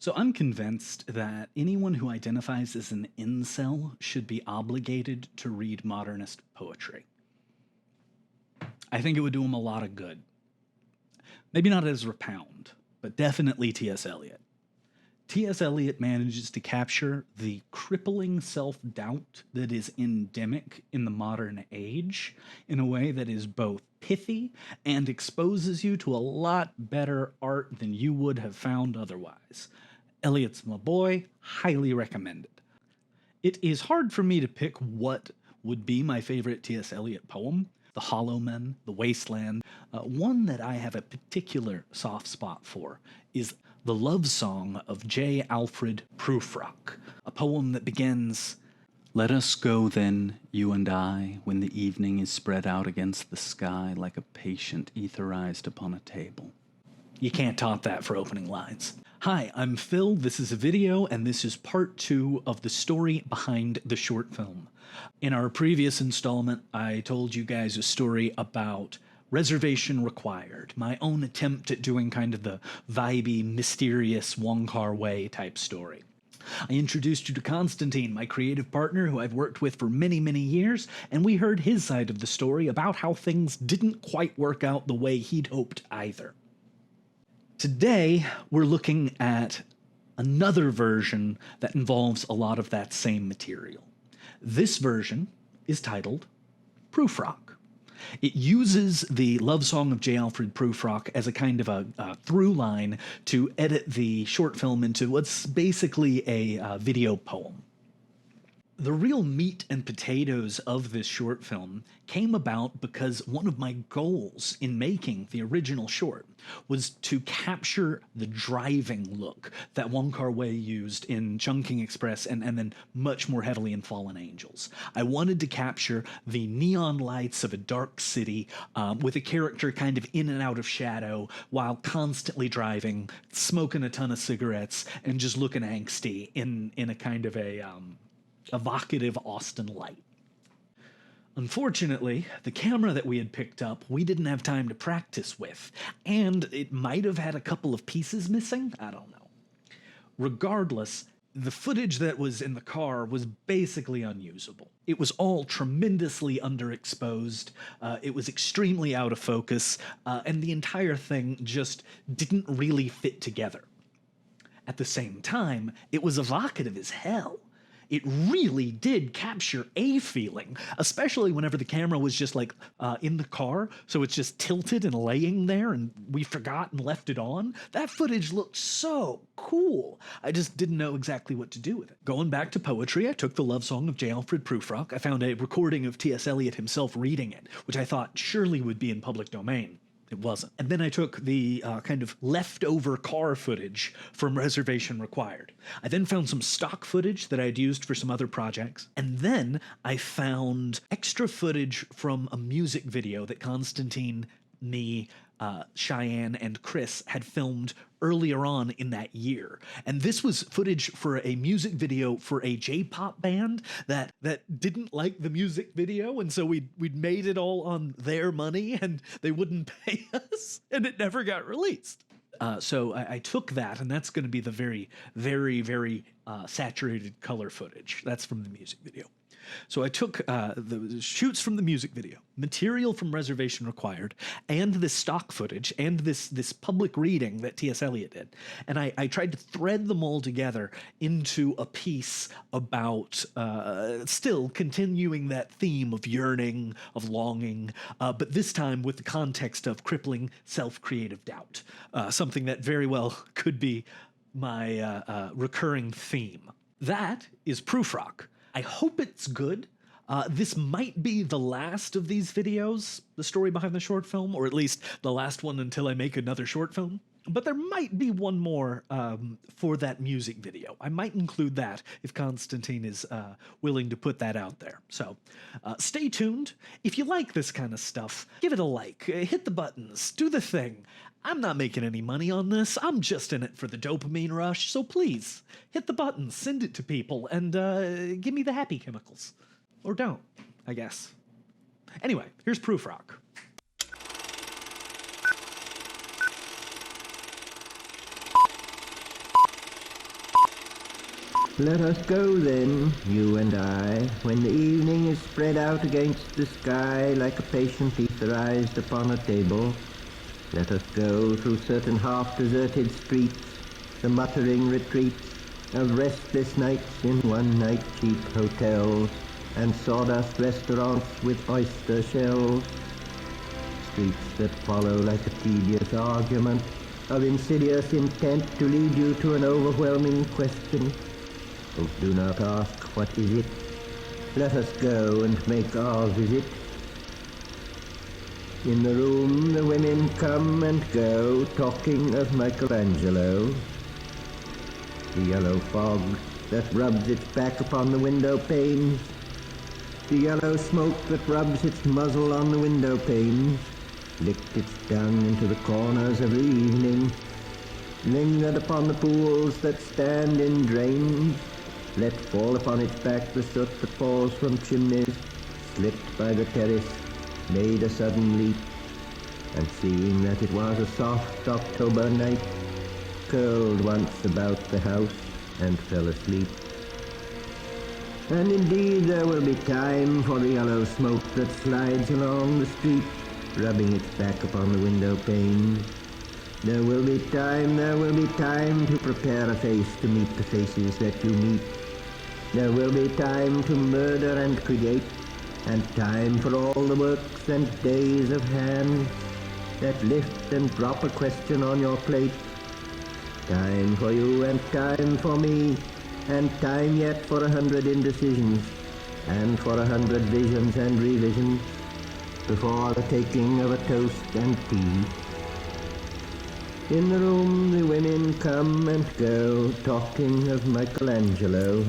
So I'm convinced that anyone who identifies as an incel should be obligated to read modernist poetry. I think it would do them a lot of good. Maybe not Ezra Pound, but definitely T.S. Eliot. T.S. Eliot manages to capture the crippling self-doubt that is endemic in the modern age in a way that is both pithy and exposes you to a lot better art than you would have found otherwise. Eliot's my boy, highly recommended. It is hard for me to pick what would be my favorite T.S. Eliot poem. The Hollow Men, The Wasteland. One that I have a particular soft spot for is the love song of J. Alfred Prufrock, a poem that begins, "Let us go then, you and I, when the evening is spread out against the sky like a patient etherized upon a table." You can't top that for opening lines. Hi, I'm Phil, this is a video, and this is part 2 of the story behind the short film. In our previous installment, I told you guys a story about Reservation Required, my own attempt at doing kind of the vibey, mysterious, Wong Kar-wai type story. I introduced you to Constantine, my creative partner who I've worked with for many, many years, and we heard his side of the story about how things didn't quite work out the way he'd hoped either. Today, we're looking at another version that involves a lot of that same material. This version is titled Prufrock. It uses the love song of J. Alfred Prufrock as a kind of a through line to edit the short film into what's basically a video poem. The real meat and potatoes of this short film came about because one of my goals in making the original short was to capture the driving look that Wong Kar-wai used in Chungking Express and then much more heavily in Fallen Angels. I wanted to capture the neon lights of a dark city with a character kind of in and out of shadow while constantly driving, smoking a ton of cigarettes, and just looking angsty in a kind of a evocative Austin light. Unfortunately, the camera that we had picked up, we didn't have time to practice with, and it might have had a couple of pieces missing, I don't know. Regardless, the footage that was in the car was basically unusable. It was all tremendously underexposed, it was extremely out of focus, and the entire thing just didn't really fit together. At the same time, it was evocative as hell. It really did capture a feeling, especially whenever the camera was just like in the car, so it's just tilted and laying there and we forgot and left it on. That footage looked so cool. I just didn't know exactly what to do with it. Going back to poetry, I took the love song of J. Alfred Prufrock. I found a recording of T.S. Eliot himself reading it, which I thought surely would be in public domain. It wasn't. And then I took the kind of leftover car footage from Reservation Required. I then found some stock footage that I'd used for some other projects. And then I found extra footage from a music video that Constantine, me, Cheyenne, and Chris had filmed earlier on in that year. And this was footage for a music video for a J-pop band that didn't like the music video, and so we'd made it all on their money, and they wouldn't pay us, and it never got released. So I took that, and that's going to be the very, very, very saturated color footage. That's from the music video. So I took the shoots from the music video, material from Reservation Required, and this stock footage, and this public reading that T.S. Eliot did, and I tried to thread them all together into a piece about still continuing that theme of yearning, of longing, but this time with the context of crippling self-creative doubt, something that very well could be my recurring theme. That is Prufrock. I hope it's good. This might be the last of these videos, the story behind the short film, or at least the last one until I make another short film. But there might be one more for that music video. I might include that if Constantine is willing to put that out there. So stay tuned. If you like this kind of stuff, give it a like, hit the buttons, do the thing. I'm not making any money on this. I'm just in it for the dopamine rush. So please, hit the buttons, send it to people, and give me the happy chemicals. Or don't, I guess. Anyway, here's Prufrock. Let us go then, you and I, when the evening is spread out against the sky like a patient etherized upon a table. Let us go through certain half-deserted streets, the muttering retreats of restless nights in one-night cheap hotels and sawdust restaurants with oyster shells. Streets that follow like a tedious argument of insidious intent to lead you to an overwhelming question. Oh, do not ask, what is it? Let us go and make our visit. In the room the women come and go, talking of Michelangelo. The yellow fog that rubs its back upon the window panes. The yellow smoke that rubs its muzzle on the window panes. Licked its tongue into the corners of the evening. Lingered upon the pools that stand in drains. Let fall upon its back the soot that falls from chimneys. Slipped by the terrace, made a sudden leap, and seeing that it was a soft October night, curled once about the house and fell asleep. And indeed there will be time for the yellow smoke that slides along the street, rubbing its back upon the window panes. There will be time to prepare a face to meet the faces that you meet. There will be time to murder and create, and time for all the works and days of hands that lift and drop a question on your plate. Time for you and time for me, and time yet for 100 indecisions, and for 100 visions and revisions, before the taking of a toast and tea. In the room the women come and go, talking of Michelangelo.